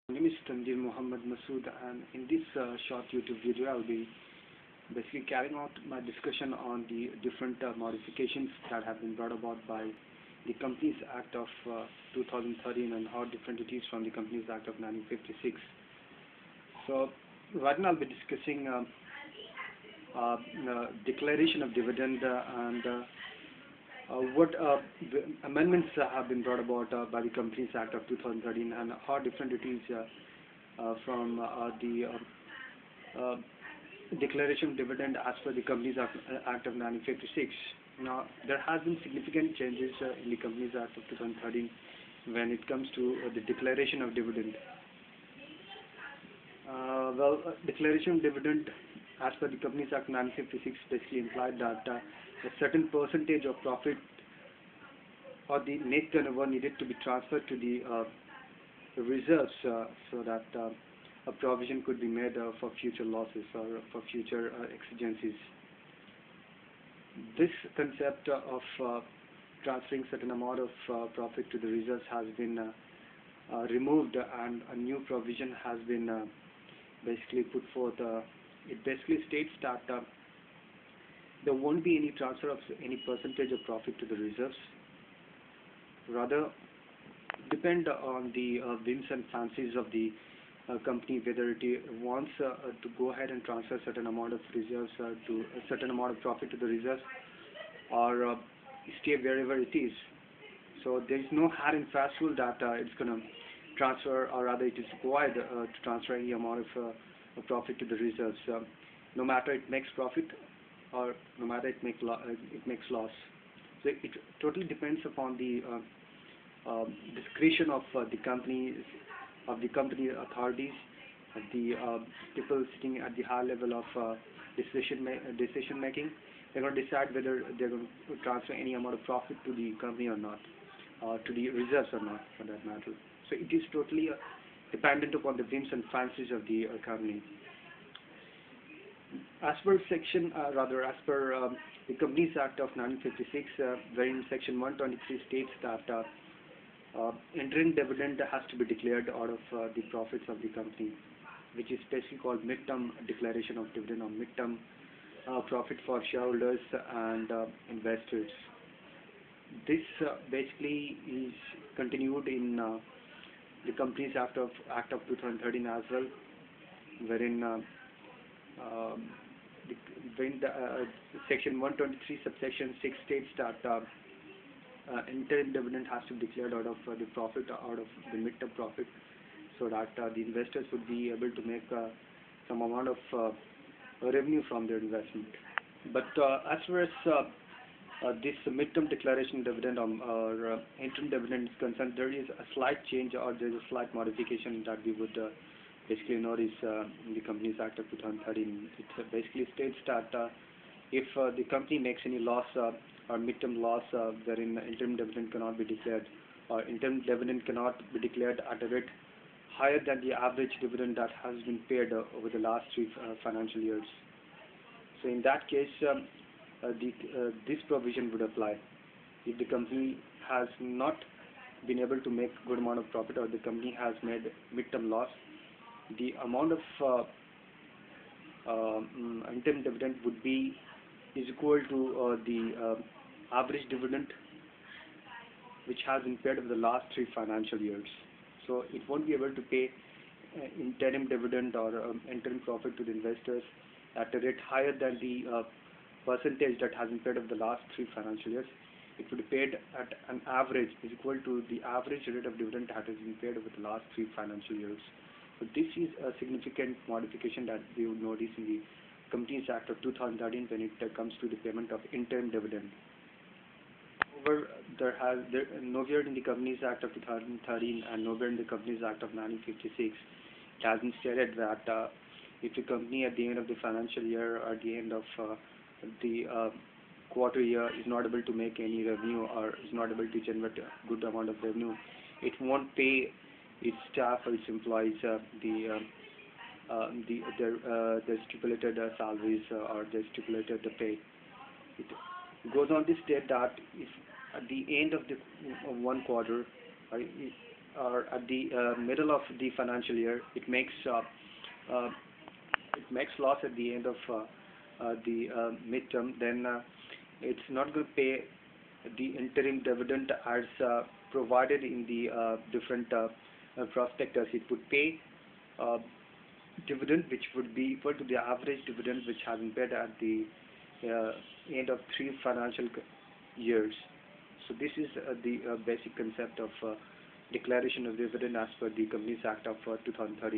My name is Tanjir Muhammad Masood, and in this short YouTube video, I'll be basically carrying out my discussion on the different modifications that have been brought about by the Companies Act of 2013 and how different it is from the Companies Act of 1956. So, right now I'll be discussing declaration of dividend and what amendments have been brought about by the Companies Act of 2013 and how different it is from the declaration of dividend as per the Companies Act of 1956. Now, there has been significant changes in the Companies Act of 2013 when it comes to the declaration of dividend. Declaration of dividend as per the Companies Act 1956 basically implied that a certain percentage of profit or the net turnover needed to be transferred to the reserves so that a provision could be made for future losses or for future exigencies. This concept of transferring certain amount of profit to the reserves has been removed, and a new provision has been basically put forth. It basically states that there won't be any transfer of any percentage of profit to the reserves. Rather, depend on the whims and fancies of the company whether it wants to go ahead and transfer certain amount of reserves to a certain amount of profit to the reserves, or stay wherever it is. So there is no hard and fast rule that it's going to transfer, or rather it is required to transfer any amount of profit to the reserves, no matter it makes profit or no matter it makes loss. So it totally depends upon the discretion of the company authorities, of the people sitting at the high level of decision making. They're going to decide whether they're going to transfer any amount of profit to the company or not, or to the reserves or not, for that matter. So it is totally dependent upon the whims and fancies of the company. As per the Companies Act of 1956, wherein Section 123 states that interim dividend has to be declared out of the profits of the company, which is basically called midterm declaration of dividend, or midterm profit for shareholders and investors. This basically is continued in the Companies Act of 2013 as well, wherein Section 123 subsection 6 states that interim dividend has to be declared out of the profit, out of the midterm profit, so that the investors would be able to make some amount of revenue from their investment. But as far as this midterm declaration dividend or interim dividend is concerned, there is a slight change, or there is a slight modification that we would basically notice in the Companies Act of 2013. It basically states that if the company makes any loss or midterm loss, wherein interim dividend cannot be declared, or interim dividend cannot be declared at a rate higher than the average dividend that has been paid over the last 3 financial years. So in that case, this provision would apply. If the company has not been able to make good amount of profit, or the company has made midterm loss, the amount of interim dividend is equal to the average dividend which has been paid over the last 3 financial years. So it won't be able to pay interim dividend or interim profit to the investors at a rate higher than the percentage that has been paid over the last 3 financial years. It would be paid at an average is equal to the average rate of dividend that has been paid over the last 3 financial years. So this is a significant modification that we would notice in the Companies Act of 2013 when it comes to the payment of interim dividend. However, nowhere in the Companies Act of 2013 and nowhere in the Companies Act of 1956 it has been stated that if the company at the end of the financial year or at the end of the quarter year is not able to make any revenue, or is not able to generate a good amount of revenue, it won't pay its staff or its employees their stipulated salaries or their stipulated pay. It goes on to state that if at the end of the one quarter, or at the middle of the financial year, uh, it makes loss at the end of the midterm, then it's not going to pay the interim dividend as provided in the different prospectus. It would pay uh, dividend which would be equal to the average dividend which has been paid at the end of 3 financial years. So this is the basic concept of declaration of dividend as per the Companies Act of 2013.